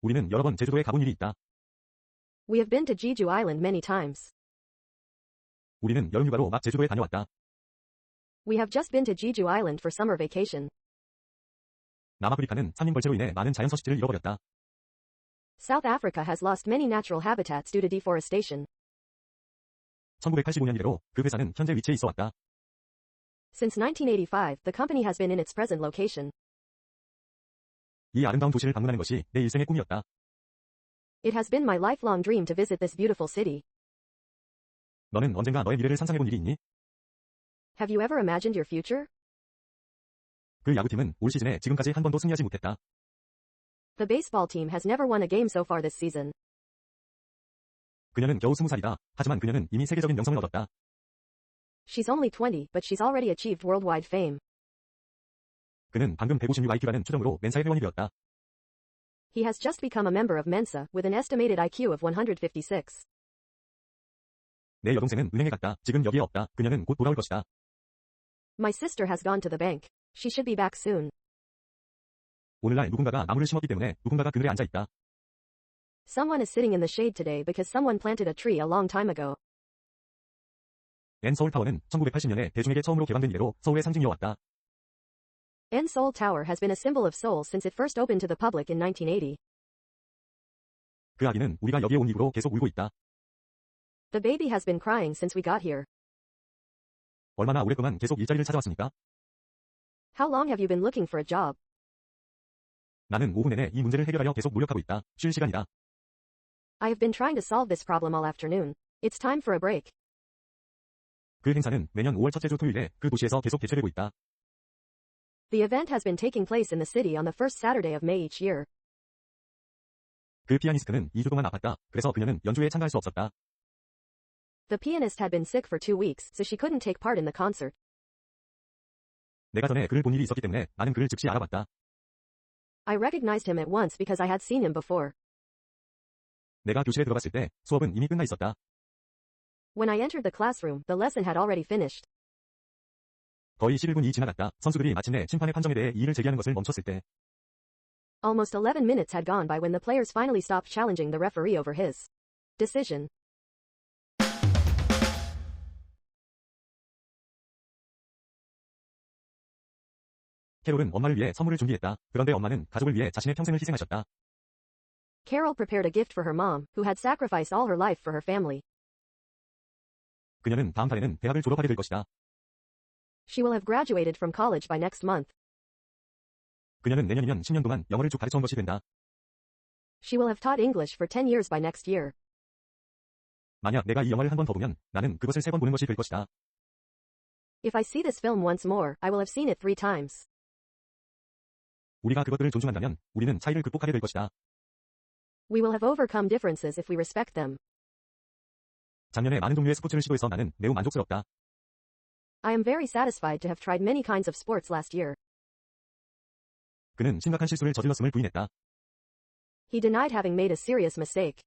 우리는 여러 번 제주도에 가본 일이 있다. We have been to Jeju Island many times. 우리는 여름휴가로 막 제주도에 다녀왔다. We have just been to Jeju Island for summer vacation. 남아프리카는 산림벌채로 인해 많은 자연서식지를 잃어버렸다. South Africa has lost many natural habitats due to deforestation. 1985년 이래로 그 회사는 현재 위치에 있어 왔다. Since 1985, the company has been in its present location. 이 아름다운 도시를 방문하는 것이 내 일생의 꿈이었다. It has been my lifelong dream to visit this beautiful city. 너는 언젠가 너의 미래를 상상해 본 일이 있니? Have you ever imagined your future? 그 야구팀은 올 시즌에 지금까지 한 번도 승리하지 못했다. The baseball team has never won a game so far this season. 그녀는 겨우 20살이다. 하지만 그녀는 이미 세계적인 명성을 얻었다. She's only 20, but she's already achieved worldwide fame. 그는 방금 156IQ라는 추정으로 멘사의 회원이 되었다. He has just become a member of Mensa, with an estimated IQ of 156. 내 여동생은 은행에 갔다. 지금 여기에 없다. 그녀는 곧 돌아올 것이다. My sister has gone to the bank. She should be back soon. 오늘날 누군가가 나무를 심었기 때문에 누군가가 그늘에 앉아 있다. Someone is sitting in the shade today because someone planted a tree a long time ago. N 서울타워는 1980년에 대중에게 처음으로 개방된 이래로 서울의 상징이어 왔다. N Seoul Tower has been a symbol of Seoul since it first opened to the public in 1980. 그 아기는 우리가 여기에 온 이후로 계속 울고 있다. The baby has been crying since we got here. 얼마나 오랫동안 계속 일자리를 찾아왔습니까? How long have you been looking for a job? 나는 오후 내내 이 문제를 해결하려 계속 노력하고 있다. 쉴 시간이다. I have been trying to solve this problem all afternoon. It's time for a break. 그 행사는 매년 5월 첫째 주 토요일에 그 도시에서 계속 개최되고 있다. The event has been taking place in the city on the first Saturday of May each year. 그 피아니스트는 2주 동안 아팠다. 그래서 그녀는 연주회에 참가할 수 없었다. The pianist had been sick for 2 weeks, so she couldn't take part in the concert. 내가 전에 그를 본 일이 있었기 때문에 나는 그를 즉시 알아봤다. I recognized him at once because I had seen him before. 내가 교실에 들어갔을 때 수업은 이미 끝나 있었다. When I entered the classroom, the lesson had already finished. 거의 11분이 지나갔다. 선수들이 마침내 심판의 판정에 대해 이의를 제기하는 것을 멈췄을 때 Almost 11 minutes had gone by when the players finally stopped challenging the referee over his decision. 캐롤은 엄마를 위해 선물을 준비했다. 그런데 엄마는 가족을 위해 자신의 평생을 희생하셨다. Carol prepared a gift for her mom, who had sacrificed all her life for her family. 그녀는 다음 달에는 대학을 졸업하게 될 것이다. She will have graduated from college by next month. 그녀는 내년이면 10년 동안 영어를 쭉 가르쳐온 것이 된다. She will have taught English for 10 years by next year. 만약 내가 이 영화를 한 번 더 보면 나는 그것을 3번 보는 것이 될 것이다. If I see this film once more, I will have seen it 3 times. 우리가 그것들을 존중한다면 우리는 차이를 극복하게 될 것이다. We will have overcome differences if we respect them. 작년에 많은 종류의 스포츠를 시도해서 나는 매우 만족스럽다. I am very satisfied to have tried many kinds of sports last year. 그는 심각한 실수를 저질렀음을 부인했다. He denied having made a serious mistake.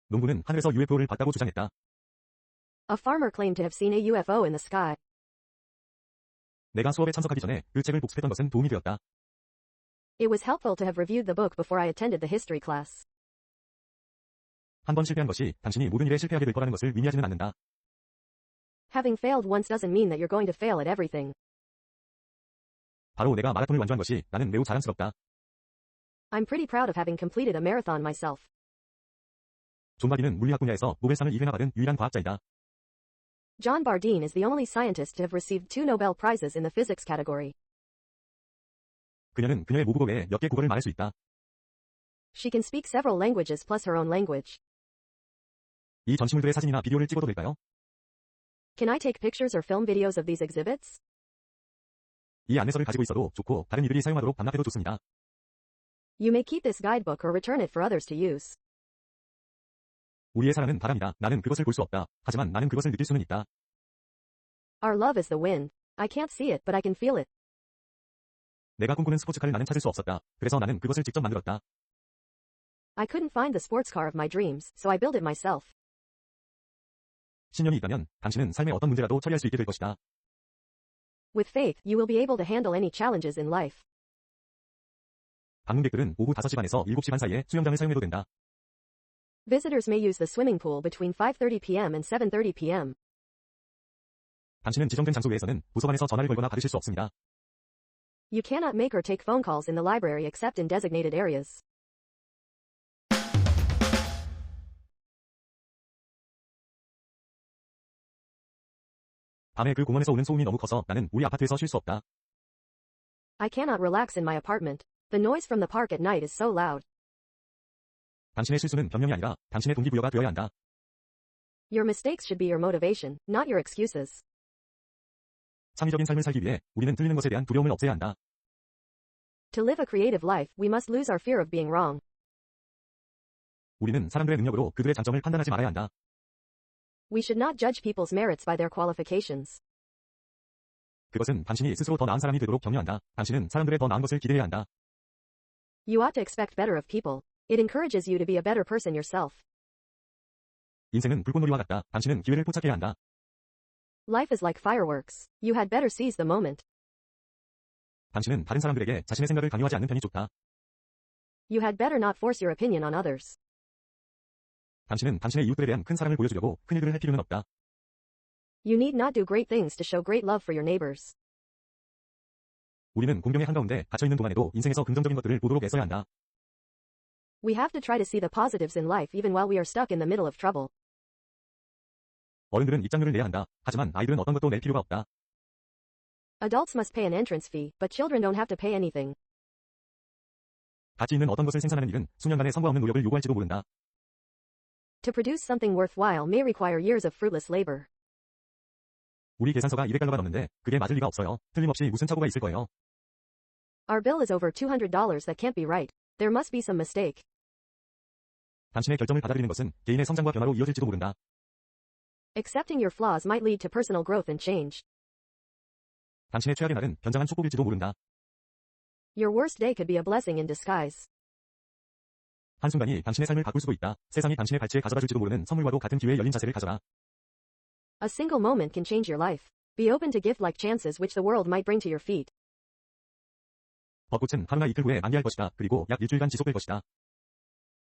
농부는 하늘에서 UFO를 봤다고 주장했다. A farmer claimed to have seen a UFO in the sky. 내가 수업에 참석하기 전에 그 책을 복습했던 것은 도움이 되었다. It was helpful to have reviewed the book before I attended the history class. 한 번 실패한 것이 당신이 모든 일에 실패하게 될 거라는 것을 의미하지는 않는다. Having failed once doesn't mean that you're going to fail at everything. 바로 내가 마라톤을 완주한 것이 나는 매우 자랑스럽다. I'm pretty proud of having completed a marathon myself. 존 바디는 물리학 분야에서 노벨상을 2회나 받은 유일한 과학자이다. John Bardeen is the only scientist to have received 2 Nobel Prizes in the physics category. 그녀는 그녀의 모국어 외에 몇 개 국어를 말할 수 있다. She can speak several languages plus her own language. 이 전시물들의 사진이나 비디오를 찍어도 될까요? Can I take pictures or film videos of these exhibits? 이 안내서를 가지고 있어도 좋고 다른 이들이 사용하도록 반납해도 좋습니다. You may keep this guidebook or return it for others to use. 우리의 사랑은 바람이다. 나는 그것을 볼 수 없다. 하지만 나는 그것을 느낄 수는 있다. Our love is the wind. I can't see it, but I can feel it. 내가 꿈꾸는 스포츠카를 나는 찾을 수 없었다. 그래서 나는 그것을 직접 만들었다. I couldn't find the sports car of my dreams, so I built it myself. 신념이 있다면 당신은 삶의 어떤 문제라도 처리할 수 있게 될 것이다. With faith, you will be able to handle any challenges in life. 방문객들은 오후 5시 반에서 7시 반 사이에 수영장을 사용해도 된다. Visitors may use the swimming pool between 5:30 p.m. and 7:30 p.m. 당신은 지정된 장소 외에서는 도서관에서 전화를 걸거나 받으실 수 없습니다. You cannot make or take phone calls in the library except in designated areas. 밤에 그 공원에서 오는 소음이 너무 커서 나는 우리 아파트에서 쉴 수 없다. I cannot relax in my apartment. The noise from the park at night is so loud. 당신의 실수는 변명이 아니라 당신의 동기부여가 되어야 한다. Your mistakes should be your motivation, not your excuses. 창의적인 삶을 살기 위해 우리는 틀리는 것에 대한 두려움을 없애야 한다. To live a creative life, we must lose our fear of being wrong. 우리는 사람들의 능력으로 그들의 장점을 판단하지 말아야 한다. We should not judge people's merits by their qualifications. 그것은 당신이 스스로 더 나은 사람이 되도록 격려한다. 당신은 사람들의 더 나은 것을 기대해야 한다. You ought to expect better of people. It encourages you to be a better person yourself. 인생은 불꽃놀이와 같다. 당신은 기회를 포착해야 한다. Life is like fireworks. You had better seize the moment. 당신은 다른 사람들에게 자신의 생각을 강요하지 않는 편이 좋다. You had better not force your opinion on others. 당신은 당신의 이웃들에 대한 큰 사랑을 보여주려고 큰 일들을 할 필요는 없다. You need not do great things to show great love for your neighbors. 우리는 공경의 한가운데 갇혀있는 동안에도 인생에서 긍정적인 것들을 보도록 애써야 한다. We have to try to see the positives in life even while we are stuck in the middle of trouble. 어른들은 입장료를 내야 한다. 하지만 아이들은 어떤 것도 낼 필요가 없다. Adults must pay an entrance fee, but children don't have to pay anything. 가치 있는 어떤 것을 생산하는 일은 수년간의 성과 없는 노력을 요구할지도 모른다. To produce something worthwhile may require years of fruitless labor. 우리 계산서가 200달러가 넘는데 그게 맞을 리가 없어요. 틀림없이 무슨 착오가 있을 거예요. Our bill is over $200 that can't be right. There must be some mistake. 당신의 결점을 받아들이는 것은 개인의 성장과 변화로 이어질지도 모른다. Accepting your flaws might lead to personal growth and change. 당신의 최악의 날은 변장한 축복일지도 모른다. Your worst day could be a blessing in disguise. 한순간이 당신의 삶을 바꿀 수도 있다. 세상이 당신의 발치에 가져다 줄지도 모르는 선물과도 같은 기회에 열린 자세를 가져라. A single moment can change your life. Be open to gift-like chances which the world might bring to your feet. 벚꽃은 하루나 이틀 후에 만개할 것이다. 그리고 약 일주일간 지속될 것이다.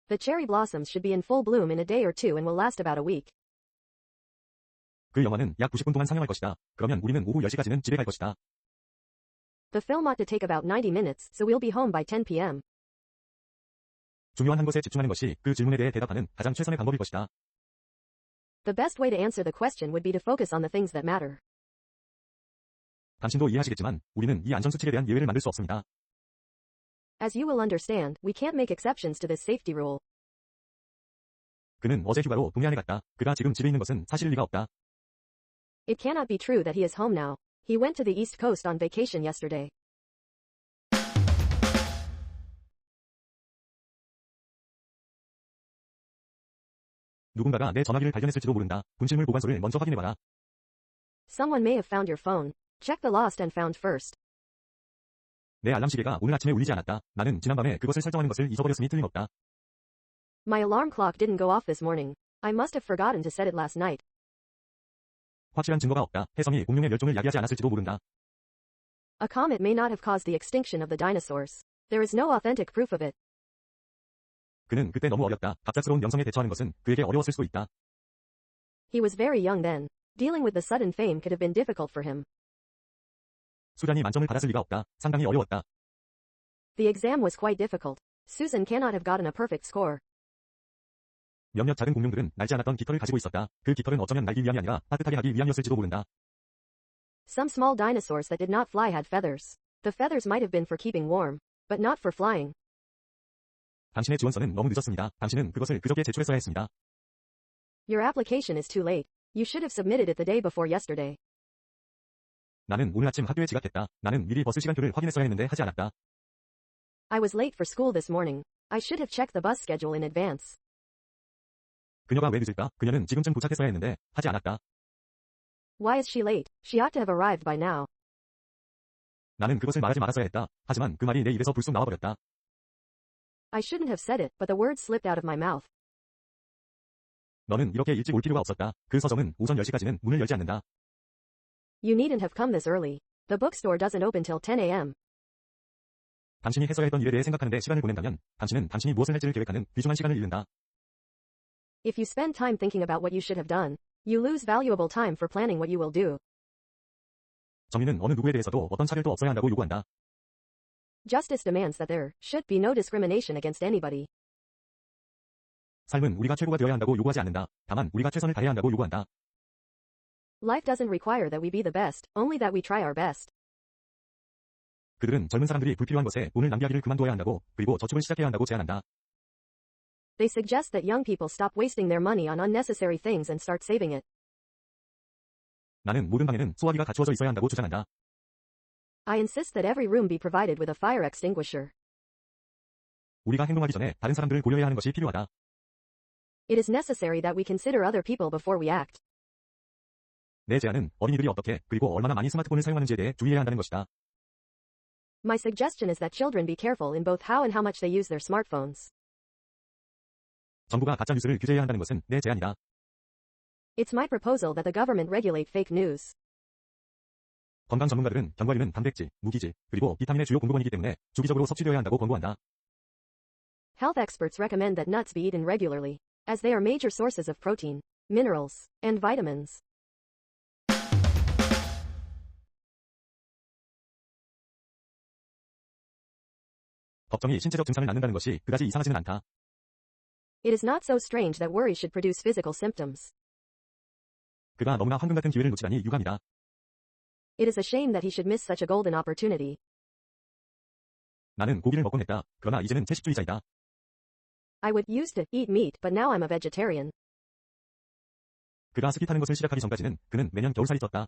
The cherry blossoms should be in full bloom in a day or two and will last about a week. 그 영화는 약 90분 동안 상영할 것이다. 그러면 우리는 오후 10시까지는 집에 갈 것이다. The film ought to take about 90 minutes, so we'll be home by 10 p.m. 중요한 한 것에 집중하는 것이 그 질문에 대해 대답하는 가장 최선의 방법일 것이다. The best way to answer the question would be to focus on the things that matter. 당신도 이해하시겠지만 우리는 이 안전수칙에 대한 예외를 만들 수 없습니다. As you will understand, we can't make exceptions to this safety rule. 그는 어제 휴가로 동해안에 갔다. 그가 지금 집에 있는 것은 사실일 리가 없다. It cannot be true that he is home now. He went to the East Coast on vacation yesterday. 누군가가 내 전화기를 발견했을지도 모른다. 분실물 보관소를 먼저 확인해봐라. Someone may have found your phone. Check the lost and found first. 내 알람 시계가 오늘 아침에 울리지 않았다. 나는 지난밤에 그것을 설정하는 것을 잊어버렸으니 틀림없다. My alarm clock didn't go off this morning. I must have forgotten to set it last night. 확실한 증거가 없다. 해성이 공룡의 멸종을 야기하지 않았을지도 모른다. A comet may not have caused the extinction of the dinosaurs. There is no authentic proof of it. 그는 그때 너무 어렸다. 갑작스러운 명성에 대처하는 것은 그에게 어려웠을 수도 있다. He was very young then. Dealing with the sudden fame could have been difficult for him. 수잔이 만점을 받았을 리가 없다. 상당히 어려웠다. The exam was quite difficult. Susan cannot have gotten a perfect score. 몇몇 작은 공룡들은 날지 않았던 깃털을 가지고 있었다. 그 깃털은 어쩌면 날기 위함이 아니라 따뜻하게 하기 위함이었을지도 모른다. Some small dinosaurs that did not fly had feathers. The feathers might have been for keeping warm, but not for flying. 당신의 지원서는 너무 늦었습니다. 당신은 그것을 그저께 제출했어야 했습니다. Your application is too late. You should have submitted it the day before yesterday. 나는 오늘 아침 학교에 지각했다. 나는 미리 버스 시간표를 확인했어야 했는데 하지 않았다. I was late for school this morning. I should have checked the bus schedule in advance. 그녀가 왜 늦을까? 그녀는 지금쯤 도착했어야 했는데 하지 않았다. Why is she late? She ought to have arrived by now. 나는 그것을 말하지 말았어야 했다. 하지만 그 말이 내 입에서 불쑥 나와버렸다. I shouldn't have said it, but the words slipped out of my mouth. 너는 이렇게 일찍 올 필요가 없었다. 그 서점은 오전 10시까지는 문을 열지 않는다. You needn't have come this early. The bookstore doesn't open till 10 a.m. 당신이 했어야 했던 일에 대해 생각하는데 시간을 보낸다면 당신은 당신이 무엇을 할지를 계획하는 귀중한 시간을 잃는다. If you spend time thinking about what you should have done, you lose valuable time for planning what you will do. 정의는 어느 누구에 대해서도 어떤 차별도 없어야 한다고 요구한다. Justice demands that there should be no discrimination against anybody. 삶은 우리가 최고가 되어야 한다고 요구하지 않는다. 다만 우리가 최선을 다해야 한다고 요구한다. Life doesn't require that we be the best, only that we try our best. 그들은 젊은 사람들이 불필요한 것에 돈을 낭비하기를 그만둬야 한다고, 그리고 저축을 시작해야 한다고 제안한다. They suggest that young people stop wasting their money on unnecessary things and start saving it. 나는 모든 방에는 소화기가 갖추어져 있어야 한다고 주장한다. I insist that every room be provided with a fire extinguisher. 우리가 행동하기 전에 다른 사람들을 고려해야 하는 것이 필요하다. It is necessary that we consider other people before we act. 내 제안은 어린이들이 어떻게, 그리고 얼마나 많이 스마트폰을 사용하는지에 대해 주의해야 한다는 것이다. My suggestion is that children be careful in both how and how much they use their smartphones. 정부가 가짜 뉴스를 규제해야 한다는 것은 내 제안이다. It's my proposal that the government regulate fake news. 건강 전문가들은 견과류는 단백질, 무기질, 그리고 비타민의 주요 공급원이기 때문에 주기적으로 섭취되어야 한다고 권고한다. Health experts recommend that nuts be eaten regularly, as they are major sources of protein, minerals, and vitamins. 걱정이 신체적 증상을 낳는다는 것이 그다지 이상하지는 않다. It is not so strange that worry should produce physical symptoms. 그가 너무나 황금 같은 기회를 놓치다니 유감이다. It is a shame that he should miss such a golden opportunity. 나는 고기를 먹곤 했다. 그러나 이제는 채식주의자이다. I would used to eat meat, but now I'm a vegetarian. 그가 스키 타는 것을 시작하기 전까지는 그는 매년 겨울살이 쪘다.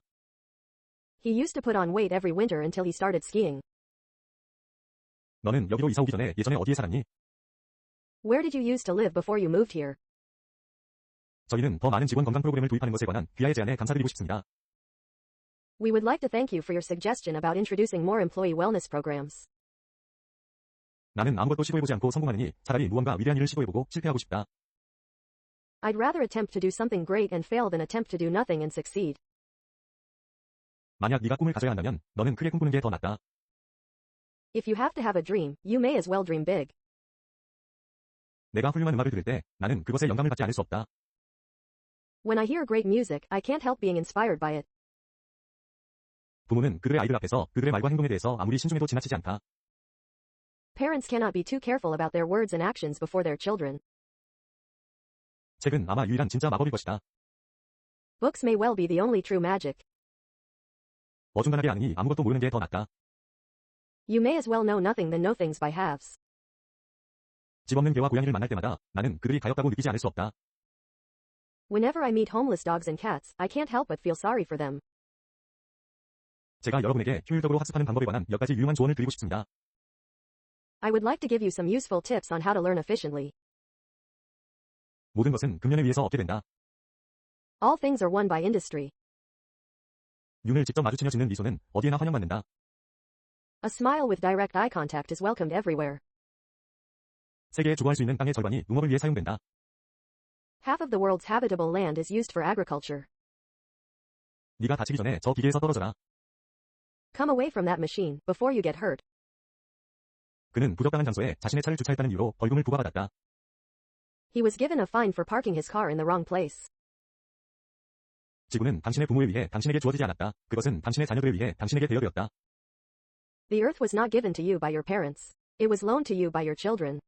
He used to put on weight every winter until he started skiing. 너는 여기로 이사 오기 전에 예전에 어디에 살았니? Where did you use to live before you moved here? 저희는 더 많은 직원 건강 프로그램을 도입하는 것에 관한 귀하의 제안에 감사드리고 싶습니다. We would like to thank you for your suggestion about introducing more employee wellness programs. 나는 아무것도 시도해보지 않고 성공하느니 차라리 무언가 위대한 일을 시도해보고 실패하고 싶다. I'd rather attempt to do something great and fail than attempt to do nothing and succeed. 만약 네가 꿈을 가져야 한다면 너는 크게 꿈꾸는 게 더 낫다. If you have to have a dream, you may as well dream big. 내가 훌륭한 음악을 들을 때 나는 그것에 영감을 받지 않을 수 없다. When I hear great music, I can't help being inspired by it. 부모는 그들의 아이들 앞에서 그들의 말과 행동에 대해서 아무리 신중해도 지나치지 않다. Parents cannot be too careful about their words and actions before their children. 책은 아마 유일한 진짜 마법일 것이다. Books may well be the only true magic. 어중간하게 아느니 아무것도 모르는 게 더 낫다. You may as well know nothing than know things by halves. 집 없는 개와 고양이를 만날 때마다 나는 그들이 가엾다고 느끼지 않을 수 없다. Whenever I meet homeless dogs and cats, I can't help but feel sorry for them. 제가 여러분에게 효율적으로 학습하는 방법에 관한 몇 가지 유용한 조언을 드리고 싶습니다. I would like to give you some useful tips on how to learn efficiently. 모든 것은 금년에 의해서 얻게 된다. All things are won by industry. 눈을 직접 마주치며 짓는 미소는 어디에나 환영받는다. A smile with direct eye contact is welcomed everywhere. 세계에 주거할 수 있는 땅의 절반이 농업을 위해 사용된다. Half of the world's habitable land is used for agriculture. 네가 다치기 전에 저 기계에서 떨어져라. Come away from that machine, before you get hurt. 그는 부적당한 장소에 자신의 차를 주차했다는 이유로 벌금을 부과받았다. He was given a fine for parking his car in the wrong place. 지구는 당신의 부모에 의해 당신에게 주어지지 않았다. 그것은 당신의 자녀들에 의해 당신에게 대여되었다. The earth was not given to you by your parents. It was loaned to you by your children.